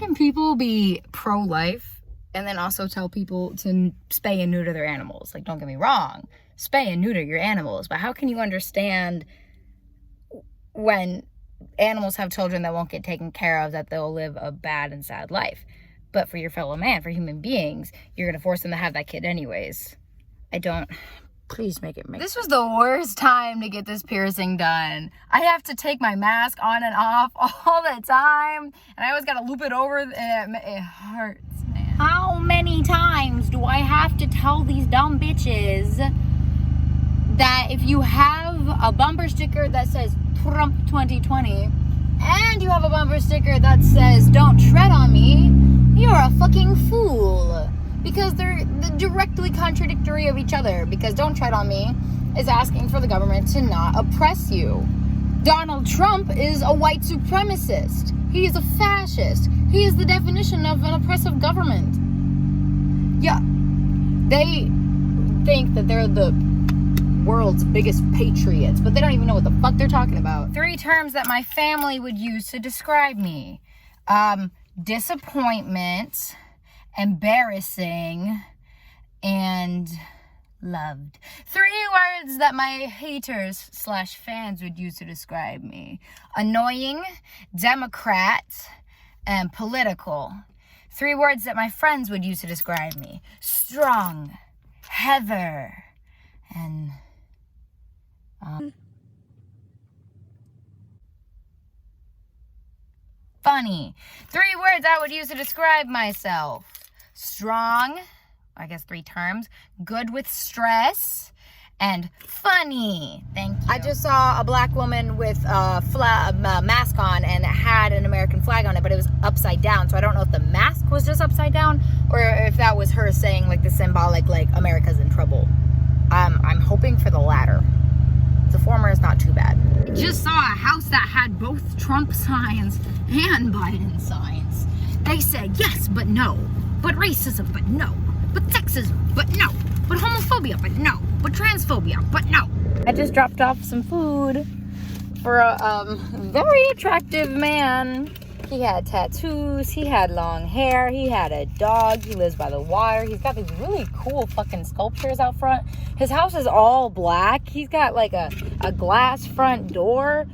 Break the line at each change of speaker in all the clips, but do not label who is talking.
can people be pro-life and then also tell people to spay and neuter their animals? Like, don't get me wrong, spay and neuter your animals, but how can you understand when animals have children that won't get taken care of, that they'll live a bad and sad life? But for your fellow man, for human beings, you're going to force them to have that kid anyways. Please make it make sense. This was the worst time to get this piercing done. I have to take my mask on and off all the time, and I always got to loop it over, and it hurts, man. How many times do I have to tell these dumb bitches that if you have a bumper sticker that says Trump 2020 and you have a bumper sticker that says don't tread on me, you're a fucking fool? Because they're directly contradictory of each other. Because don't tread on me is asking for the government to not oppress you. Donald Trump is a white supremacist. He is a fascist. He is the definition of an oppressive government. Yeah. They think that they're the world's biggest patriots, but they don't even know what the fuck they're talking about. 3 terms that my family would use to describe me. Disappointment, embarrassing, and loved. 3 words that my haters / fans would use to describe me. Annoying, Democrat, and political. 3 words that my friends would use to describe me. Strong, Heather, and funny. 3 words I would use to describe myself. Strong, I guess 3 terms. Good with stress. And funny. Thank you. I just saw a black woman with a mask on, and it had an American flag on it, but it was upside down. So I don't know if the mask was just upside down or if that was her saying like the symbolic, like, America's in trouble. I'm hoping for the latter. The former is not too bad. I just saw a house that had both Trump signs and Biden signs. They said yes, but no. But racism, but no. But sexism, but no. But homophobia, but no. But transphobia, but no. I just dropped off some food for a very attractive man. He had tattoos, he had long hair, he had a dog, he lives by the water. He's got these really cool fucking sculptures out front. His house is all black. He's got like a glass front door.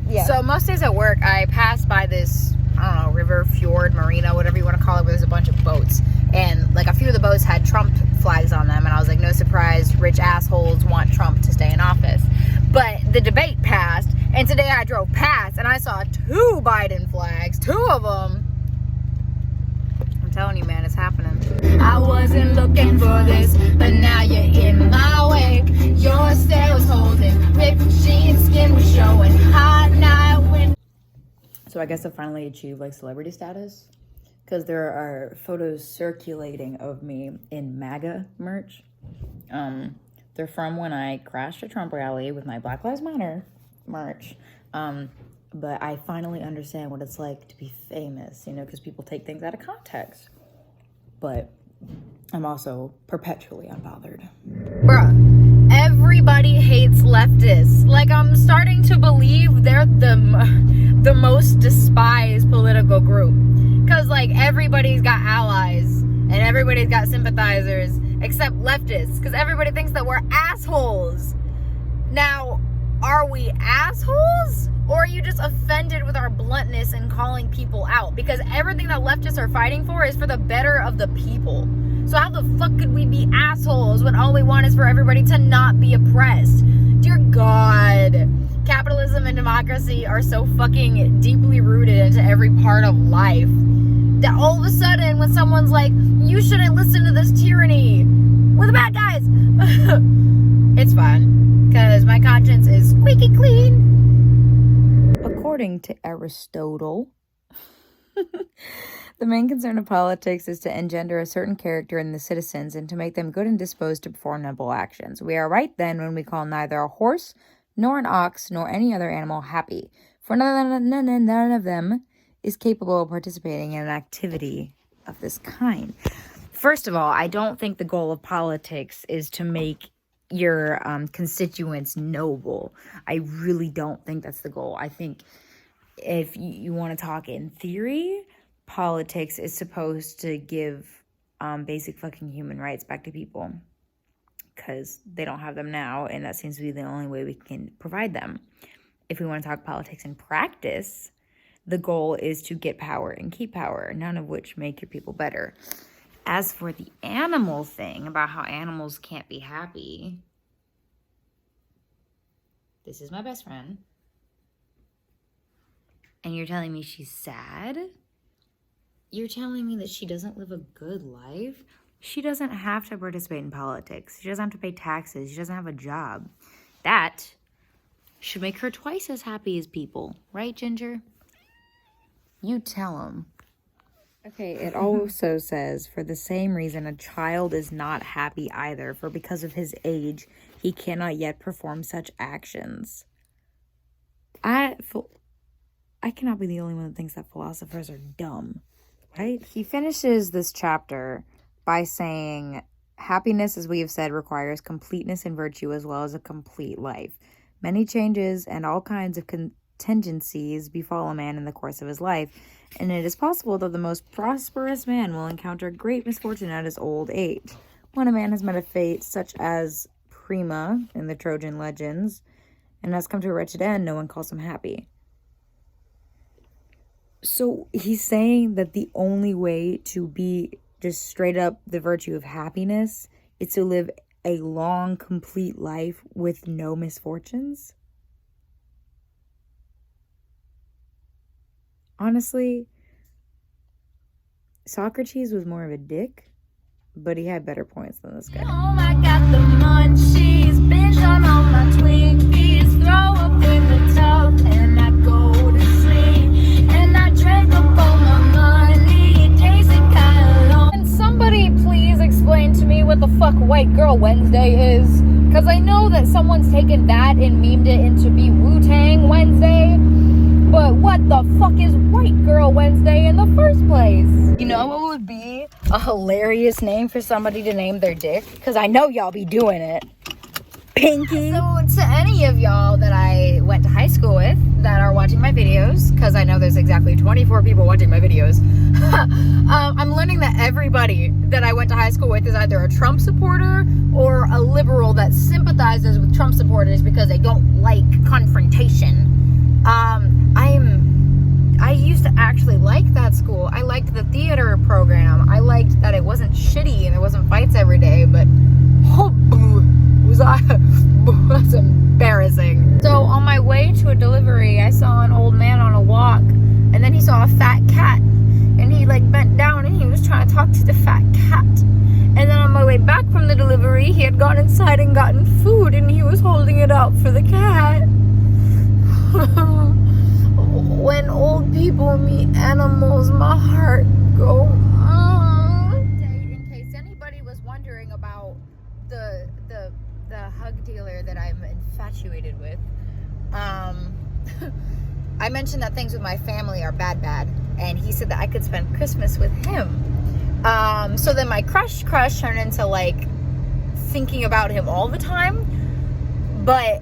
Yeah. So most days at work, I pass by this, I don't know, river, fjord, marina, whatever you want to call it, where there's a bunch of boats. And like a few of the boats had Trump flags on them. And I was like, no surprise, rich assholes want Trump to stay in office. But the debate passed. And today I drove past and I saw 2 Biden flags, 2 of them. I'm telling you, man, it's happening. I wasn't looking for this, but now you're in my way. Your stare was holding, ripped jeans, skin was showing, hot night wind. So I guess I finally achieved like celebrity status, because there are photos circulating of me in MAGA merch. They're from when I crashed a Trump rally with my Black Lives Matter merch. But I finally understand what it's like to be famous, you know, because people take things out of context. But I'm also perpetually unbothered. Bruh, everybody hates leftists. Like, I'm starting to believe they're the most despised political group. Because, like, everybody's got allies and everybody's got sympathizers except leftists. Because everybody thinks that we're assholes. Now, are we assholes? Or are you just offended with our bluntness and calling people out? Because everything that leftists are fighting for is for the better of the people. So how the fuck could we be assholes when all we want is for everybody to not be oppressed? Dear God. Capitalism and democracy are so fucking deeply rooted into every part of life that all of a sudden when someone's like, you shouldn't listen to this tyranny, we're the bad guys. It's fine, because my conscience is squeaky clean. According to Aristotle, the main concern of politics is to engender a certain character in the citizens and to make them good and disposed to perform noble actions. We are right then when we call neither a horse, nor an ox, nor any other animal happy, for none of them is capable of participating in an activity of this kind. First of all, I don't think the goal of politics is to make your constituents noble. I really don't think that's the goal. I think if you want to talk in theory, politics is supposed to give basic fucking human rights back to people, because they don't have them now, and that seems to be the only way we can provide them. If we want to talk politics in practice, the goal is to get power and keep power, none of which make your people better. As for the animal thing about how animals can't be happy, this is my best friend, and you're telling me she's sad? You're telling me that she doesn't live a good life? She doesn't have to participate in politics. She doesn't have to pay taxes. She doesn't have a job. That should make her twice as happy as people. Right, Ginger? You tell them. Okay, it also says, for the same reason, a child is not happy either, for because of his age, he cannot yet perform such actions. I cannot be the only one that thinks that philosophers are dumb, right? He finishes this chapter by saying, happiness, as we have said, requires completeness and virtue as well as a complete life. Many changes and all kinds of contingencies befall a man in the course of his life, and it is possible that the most prosperous man will encounter great misfortune at his old age. When a man has met a fate such as Prima in the Trojan legends and has come to a wretched end, no one calls him happy. So he's saying that the only way to be just straight up the virtue of happiness is to live a long, complete life with no misfortunes? Honestly, Socrates was more of a dick, but he had better points than this guy.
Oh, I got the munchies, binge on all my Twinkies, throw up in the tub, and I go to sleep, and I drank up all my money, it tasted kinda low.
Can somebody please explain to me what the fuck White Girl Wednesday is? Because I know that someone's taken that and memed it into be Wu-Tang Wednesday, but what the fuck is White Girl Wednesday in the first place? You know what would be a hilarious name for somebody to name their dick? Because I know y'all be doing it. Pinky. So to any of y'all that I went to high school with that are watching my videos, because I know there's exactly 24 people watching my videos, I'm learning that everybody that I went to high school with is either a Trump supporter or a liberal that sympathizes with Trump supporters because they don't like confrontation. I used to actually like that school. I liked the theater program. I liked that it wasn't shitty and there wasn't fights every day, but that's embarrassing. So on my way to a delivery, I saw an old man on a walk, and then he saw a fat cat, and he like bent down and he was trying to talk to the fat cat. And then on my way back from the delivery, he had gone inside and gotten food, and he was holding it out for the cat. When old people meet animals, my heart goes. In case anybody was wondering about the hug dealer that I'm infatuated with, I mentioned that things with my family are bad, and he said that I could spend Christmas with him. So then my crush turned into like thinking about him all the time. But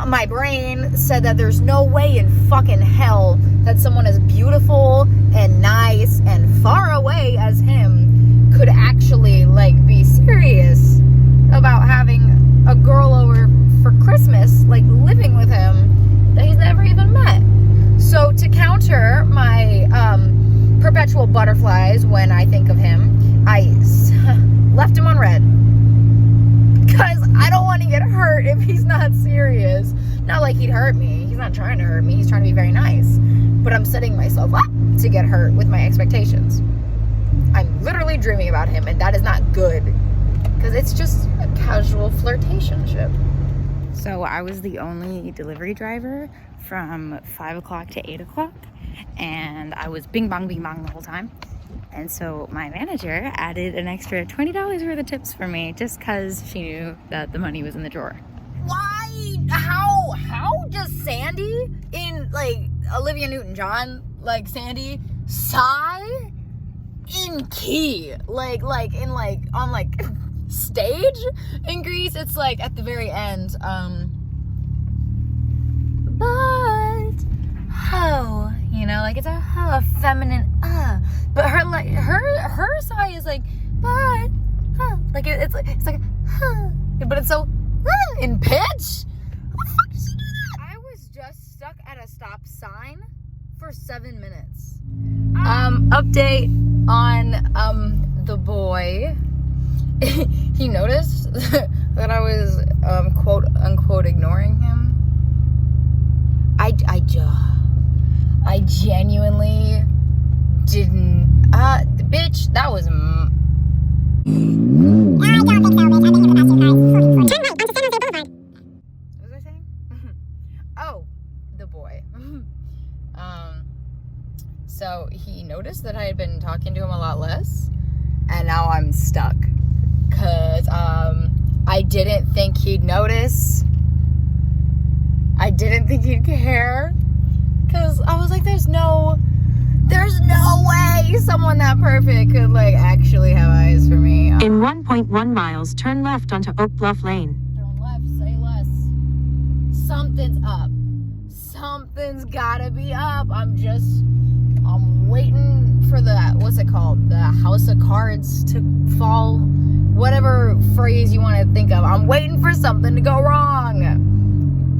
my brain said that there's no way in fucking hell that someone as beautiful and nice and far away as him could actually like be serious about having a girl over for Christmas, like living with him that he's never even met. So to counter my perpetual butterflies when I think of him, I left him on red. Because I don't want to get hurt if he's not serious. Not like he'd hurt me. He's not trying to hurt me. He's trying to be very nice. But I'm setting myself up to get hurt with my expectations. I'm literally dreaming about him, and that is not good. Because it's just a casual flirtationship. So I was the only delivery driver from 5 o'clock to 8 o'clock. And I was bing bong the whole time. And so my manager added an extra $20 worth of tips for me just because she knew that the money was in the drawer. Why? How does Sandy in like Olivia Newton-John, like Sandy, sigh in key? On stage in Greece. It's like at the very end. But ho, you know, like it's a ho, a feminine But her sigh is like but huh. Like it's like huh. But it's so in pitch. How the fuck does she do that? I was just stuck at a stop sign for 7 minutes. Update on the boy. He noticed that I was quote unquote ignoring him. I genuinely didn't. Bitch, that was. What was I saying? Oh, the boy. So he noticed that I had been talking to him a lot less, and now I'm stuck. Cause I didn't think he'd notice. I didn't think he'd care. Cause I was like, there's no way someone that perfect could like actually have eyes for me.
In 1.1 miles, turn left onto Oak Bluff Lane.
Turn left, say less. Something's up. Something's gotta be up. I'm waiting for the, what's it called? The house of cards to fall. Whatever phrase you want to think of. I'm waiting for something to go wrong.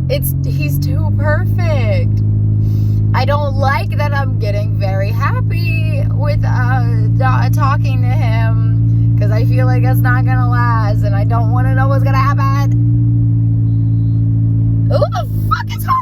He's too perfect. I don't like that I'm getting very happy with talking to him, because I feel like it's not gonna last, and I don't want to know what's gonna happen. Who the fuck is home?